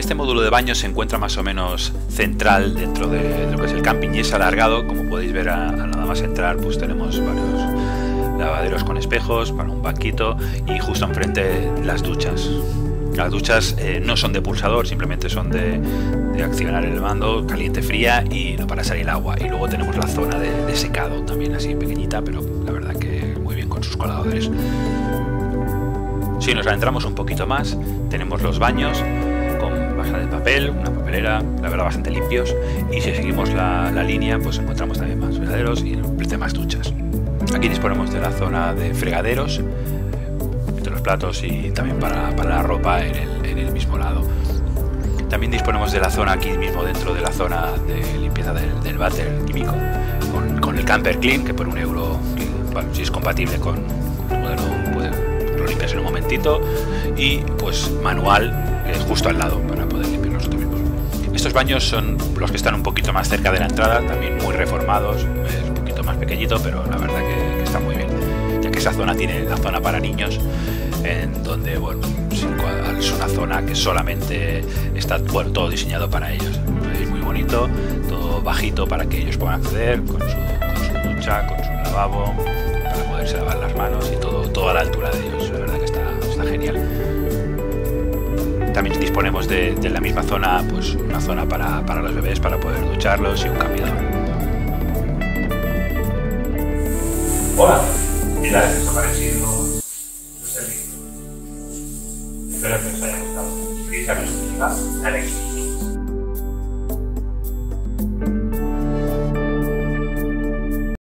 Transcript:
Este módulo de baño se encuentra más o menos central dentro de lo que es el camping y es alargado. Como podéis ver, a nada más entrar pues tenemos varios lavaderos con espejos para un banquito y justo enfrente las duchas. Las duchas no son de pulsador, simplemente son de accionar el mando, caliente-fría y no para salir el agua. Y luego tenemos la zona de secado, también así pequeñita, pero la verdad que muy bien con sus coladores. Si nos adentramos un poquito más, tenemos los baños con basa de papel, una papelera, la verdad bastante limpios. Y si seguimos la línea, pues encontramos también más fregaderos y demás duchas. Aquí disponemos de la zona de fregaderos, los platos y también para la ropa en el mismo lado. También disponemos de la zona aquí mismo dentro de la zona de limpieza del váter químico con el Camper Clean, que por €1, bueno, si es compatible con tu modelo, pues lo limpias en un momentito, y pues manual, que es justo al lado para poder limpiar nosotros mismos. Estos baños son los que están un poquito más cerca de la entrada, también muy reformados, es un poquito más pequeñito, pero la verdad que está muy bien, ya que esa zona tiene la zona para niños, en donde bueno, es una zona que solamente está todo diseñado para ellos. Es muy bonito, todo bajito para que ellos puedan acceder con su ducha, con su lavabo, para poderse lavar las manos y todo a la altura de ellos. La verdad que está genial. También disponemos de la misma zona, pues una zona para los bebés, para poder ducharlos, y un cambiador. Hola, ¿qué tal os ha parecido? Espero que os haya gustado. Suscribíos a nuestro canal, dale like.